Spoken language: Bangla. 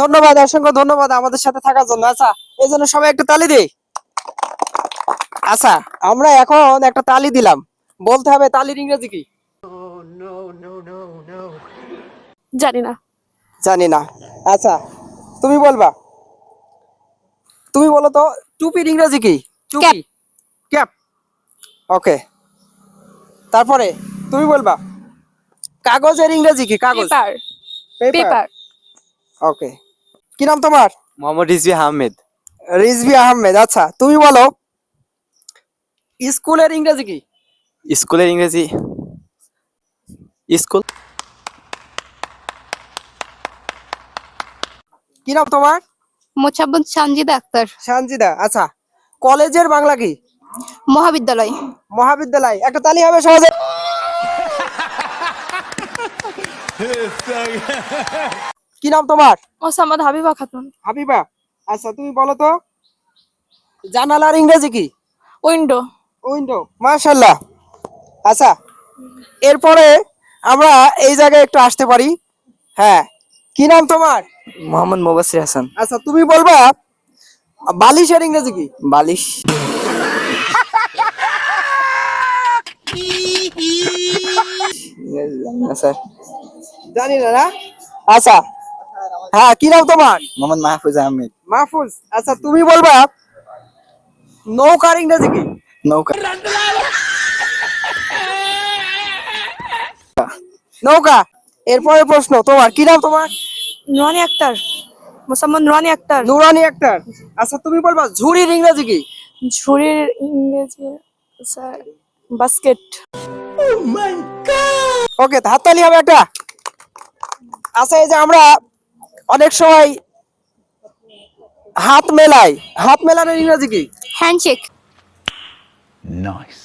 ধন্যবাদ, অসংখ্য ধন্যবাদ আমাদের সাথে থাকার জন্য। আচ্ছা, এই জন্য সবাই একটু তালি দিই। আচ্ছা, আমরা এখন একটা তালি দিলাম, বলতে হবে তালির ইংরেজি কি? জানি না। জানি না। আচ্ছা, তুমি বলবা। তুমি বলো তো টুপির ইংরেজি কি? টুপি, ক্যাপ। ওকে, তারপরে তুমি বলবা কাগজের ইংরেজি কি? কাগজ, পেপার। পেপার। পেপার। ওকে, কি নাম তোমার? মোহাম্মদ রিজভী আহমেদ। রিজভী আহমেদ। আচ্ছা, তুমি বলো স্কুলের ইংরেজি কি? স্কুলের ইংরেজি স্কুল। কি নাম তোমার? মোছাব্বত সানজিদা আক্তার। সানজিদা। আচ্ছা, কলেজের বাংলা কি? মহাবিদ্যালয়। মহাবিদ্যালয়। একটা তালি হবে সহজে। কি নাম তোমার? মোসাম্মদ হাবিবা খাতুন। হাবিবা। আচ্ছা, তুমি বলো তো জানালার ইংরেজি কি? উইন্ডো। উইন্ডো। মাশাআল্লাহ। আচ্ছা, এরপরে আমরা এই জায়গায় একটু আসতে পারি। হ্যাঁ, কি নাম তোমার? মোহাম্মদ মুবাসসির হাসান। আচ্ছা, তুমি বলবা বালিশের ইংরেজি কি? বালিশ। স্যার জানি না না। আচ্ছা, হ্যাঁ, কি নাম তোমার? মোহাম্মদ মাহফুজ আহমেদ। মাহফুজ। আচ্ছা, তুমি বলবা নৌকার ইংরেজি কি? নৌকা। নৌকা। এরপরে প্রশ্ন তোমার, কি নাম তোমার? নুরানি আক্তার। মোসাম্মদ নুরানি আক্তার। নুরানি আক্তার। আচ্ছা, তুমি বলবা ঝুড়ির ইংরেজি কি? ঝুড়ির ইংরেজি স্যার বাস্কেট। ওকে, হাততালি হবে একটা। আচ্ছা, এই যে আমরা অনেক সময় হাত মেলাই, হাত মেলানোর ইংরেজি কি? হ্যান্ডশেক। Nice.